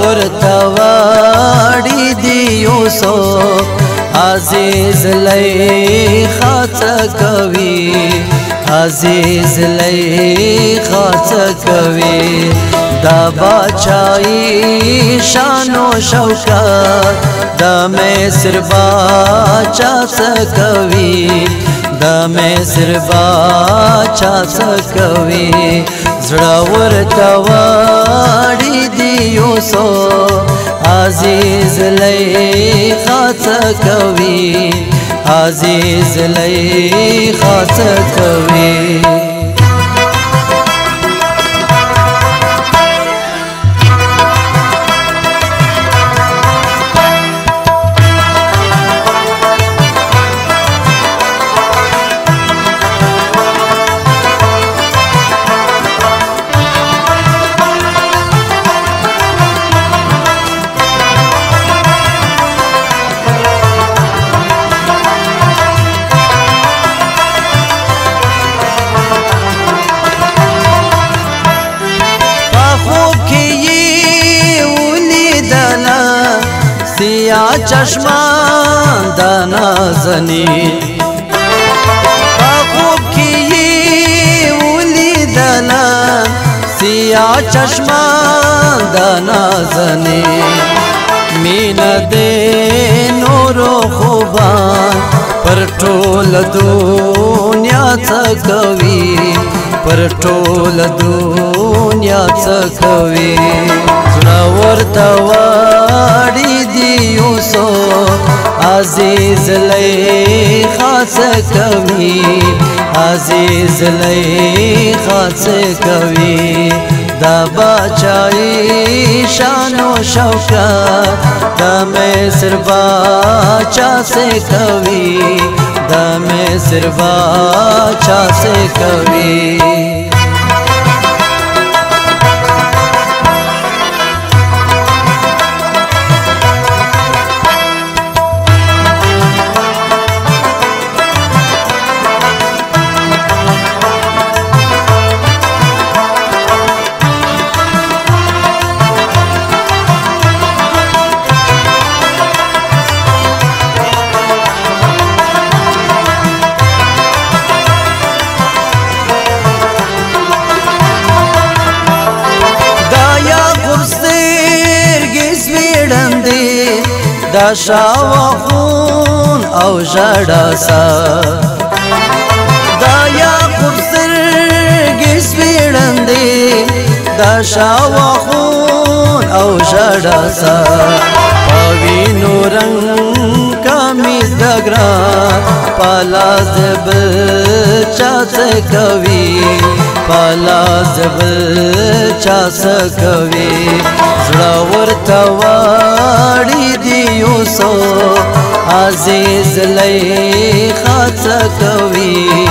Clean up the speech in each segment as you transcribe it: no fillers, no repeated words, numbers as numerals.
ورته واړي دی یوسف عزیز لئی خاص کوي عزیز لئی خاص کوي دا باچائی شان و شوکت دا مصر باچا سکوي دا مصر باچا سکوي زړه ورته واړي دی یوسف عزیز لئی خاص کوي عزیز لئی خاص کوي سیا چشمان دانا زنی خوب کی اولی دلا سیا چشمان دانا زنی مین دے نورو خوبان پر ټول دنیا څکوي پر ټول دنیا څکوي زړه ورته واړي دی یوسف عزیز لئی خاص کوي عزیز لئی خاص کوي دا باچائی شان و شوکت دا مصر باچا سے کوي دا مصر باچا سے کوي دا شاوخون او ژړا سا دا یعقوب سترګې سپېړندې دا شاوخون او ژړا سا په وینو رنګ کمیز د ګران په لاس د بل چا څه کوي په لاس د بل چا څه کوي زړه ورته واړي دی یوسف عزیز لئی خاص کوي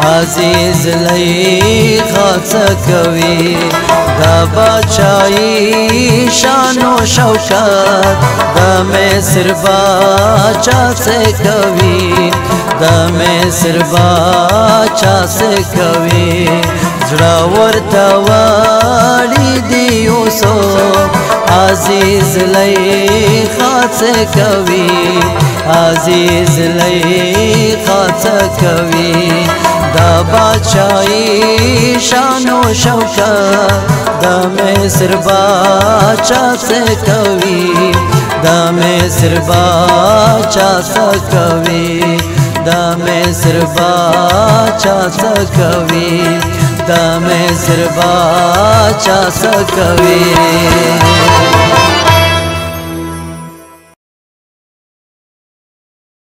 عزیز لئی خاص کوي دا باچائی شان و شوکت دا مصر باچا سے کوي دا مصر باچا سے کوي زړه ورته واړي دی یوسف عزیز لئی خاص کوي عزیز لئی خاص کوي دا باچائی شان و شوکت دا مصر باچا سے کوي دا مصر باچا سے کوي دا مصر باچا سے کوي دا مصر باچا سے کوي